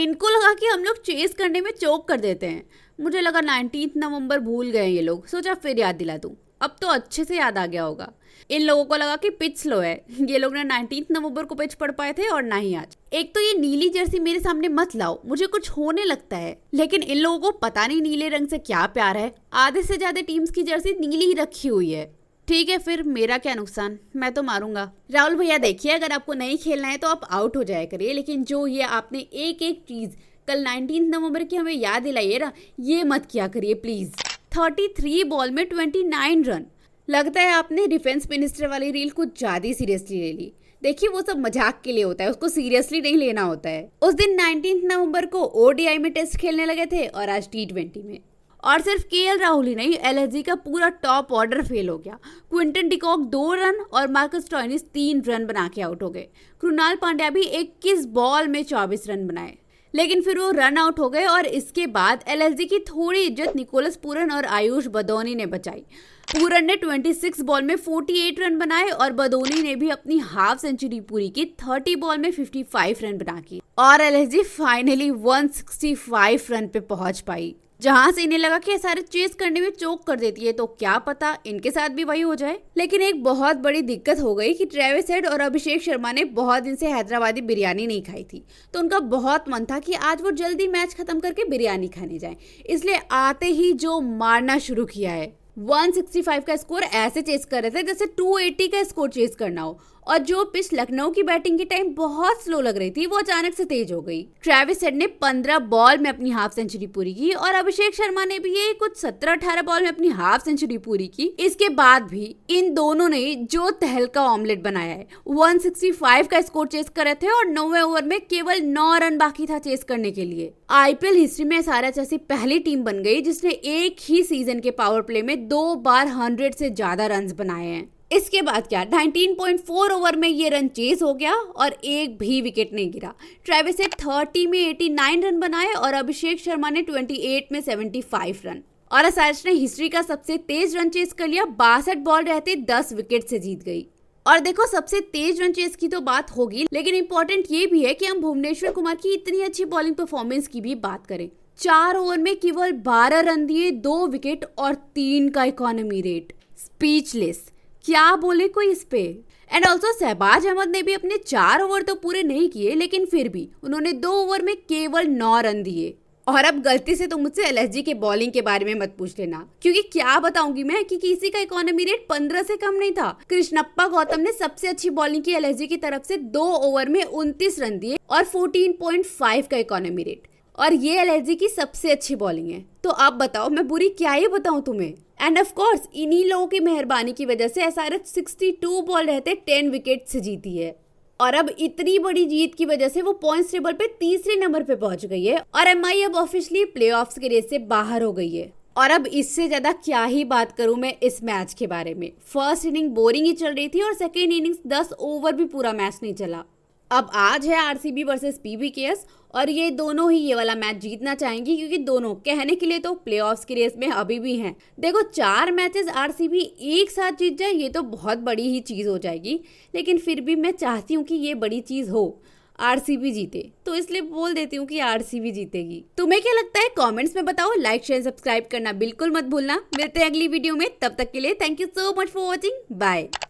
इनको लगा कि हम लोग चेस करने में चोक कर देते हैं। मुझे लगा 19 नवंबर भूल गए ये लोग, सोचा फिर याद दिला दूं। अब तो अच्छे से याद आ गया होगा। इन लोगों को लगा कि पिच स्लो है। ये लोग ना 19 नवंबर को पिच पढ़ पाए थे और ना ही आज। एक तो ये नीली जर्सी मेरे सामने मत लाओ, मुझे कुछ होने लगता है। लेकिन इन लोगों को पता नहीं नीले रंग से क्या प्यार है, आधे से ज्यादा टीम्स की जर्सी नीली ही रखी हुई है। ठीक है फिर, मेरा क्या नुकसान, मैं तो मारूंगा। राहुल भैया देखिए, अगर आपको नहीं खेलना है तो आप आउट हो जाया करिए, लेकिन जो ये आपने एक एक चीज कल 19 नवंबर की हमें याद दिलाइए ना, ये मत किया करिए प्लीज। 33 बॉल में 29 रन। लगता है आपने डिफेंस मिनिस्टर वाली रील कुछ ज्यादा सीरियसली ले ली। देखिए वो सब मजाक के लिए होता है, उसको सीरियसली नहीं लेना होता है। उस दिन 19 नवंबर को ओडीआई में टेस्ट खेलने लगे थे और आज टी20 में। और सिर्फ केएल राहुल ही नहीं, एलएसजी का पूरा टॉप ऑर्डर फेल हो गया। क्विंटन डिकॉक 2 रन और मार्कस स्टोइनिस 3 रन बना के आउट हो गए। कृणाल पांड्या भी 21 बॉल में 24 रन बनाए, लेकिन फिर वो रन आउट हो गए। और इसके बाद एलएसजी की थोड़ी इज्जत निकोलस पूरन और आयुष बदौनी ने बचाई। पूरन ने 26 बॉल में 48 रन बनाए और बदौनी ने भी अपनी हाफ सेंचुरी पूरी की, 30 बॉल में 55 रन बना की। और एलएसजी फाइनली 165 रन पे पहुंच पाई, जहां से इन्हें लगा कि सारे चेस करने में चोक कर देती है, तो क्या पता इनके साथ भी वही हो जाए। लेकिन एक बहुत बड़ी दिक्कत हो गई कि ट्रेविस हेड और अभिषेक शर्मा ने बहुत दिन से हैदराबादी बिरयानी नहीं खाई थी, तो उनका बहुत मन था कि आज वो जल्दी मैच खत्म करके बिरयानी खाने जाएं। इसलिए आते ही जो मारना शुरू किया है, 165 का स्कोर ऐसे चेस कर रहे थे जैसे 280 का स्कोर चेस करना हो। और जो पिच लखनऊ की बैटिंग के टाइम बहुत स्लो लग रही थी, वो अचानक से तेज हो गई। ट्रेविस हेड ने 15 बॉल में अपनी हाफ सेंचुरी पूरी की और अभिषेक शर्मा ने भी ये कुछ 17-18 बॉल में अपनी हाफ सेंचुरी पूरी की। इसके बाद भी इन दोनों ने जो तहलका ऑमलेट बनाया है, 165 का स्कोर चेस कर रहे थे और 9वें ओवर में केवल 9 रन बाकी था चेस करने के लिए। आईपीएल हिस्ट्री में एसआरएच ऐसी पहली टीम बन गई जिसने एक ही सीजन के पावर प्ले में 2 बार 100 से ज्यादा रन बनाए हैं। इसके बाद क्या, 19.4 ओवर में ये रन चेस हो गया और एक भी विकेट नहीं गिरा। ट्रेविस हेड 30 में 89 रन बनाए और अभिषेक शर्मा ने 28 में 75 रन। और एसआरएच ने हिस्ट्री का सबसे तेज रन चेस कर लिया, 62 बॉल रहते 10 विकेट से जीत गई। और देखो, सबसे तेज रन चेस की तो बात होगी, लेकिन इंपॉर्टेंट ये भी है कि हम भुवनेश्वर कुमार की इतनी अच्छी बॉलिंग परफॉर्मेंस की भी बात करें। 4 ओवर में केवल 12 रन दिए, 2 विकेट और 3 का इकोनॉमी रेट। स्पीचलेस, क्या बोले कोई इस पे। एंड ऑल्सो शहबाज अहमद ने भी अपने 4 ओवर तो पूरे नहीं किए, लेकिन फिर भी उन्होंने 2 ओवर में केवल 9 रन दिए। और अब गलती से तो मुझसे एलएसजी के बॉलिंग के बारे में मत पूछ लेना, क्योंकि क्या बताऊंगी मैं कि किसी का इकोनॉमी रेट 15 से कम नहीं था। कृष्णप्पा गौतम ने सबसे अच्छी बॉलिंग की एलएसजी की तरफ से, 2 ओवर में 29 रन दिए और 14.5 का इकोनॉमी रेट। और ये एलएसजी की सबसे अच्छी बॉलिंग है, तो आप बताओ मैं बुरी क्या ही बताऊं तुम्हें। एंड ऑफ कोर्स इन्हीं लोगों की मेहरबानी की वजह से एसआरएच 62 बॉल रहते 10 विकेट से जीती है। और अब इतनी बड़ी जीत की वजह से वो पॉइंट्स टेबल पे तीसरे नंबर पे पहुंच गई है और एमआई अब ऑफिशियली प्लेऑफ्स के रेस से बाहर हो गई है। और अब इससे ज्यादा क्या ही बात करूं मैं इस मैच के बारे में। फर्स्ट इनिंग बोरिंग ही चल रही थी और सेकेंड इनिंग्स 10 ओवर भी पूरा मैच नहीं चला। अब आज है आरसीबी वर्सेस पीवीकेएस और ये दोनों ही ये वाला मैच जीतना चाहेंगी, क्योंकि दोनों कहने के लिए तो प्लेऑफ्स की रेस में अभी भी हैं। देखो, 4 मैचेस आरसीबी एक साथ जीत जाए ये तो बहुत बड़ी ही चीज हो जाएगी, लेकिन फिर भी मैं चाहती हूँ कि ये बड़ी चीज हो, आरसीबी जीते, तो इसलिए बोल देती हूँ कि आरसीबी जीतेगी। तुम्हें क्या लगता है कमेंट्स में बताओ। लाइक शेयर सब्सक्राइब करना बिल्कुल मत भूलना। मिलते हैं अगली वीडियो में, तब तक के लिए thank you so much for watching. Bye.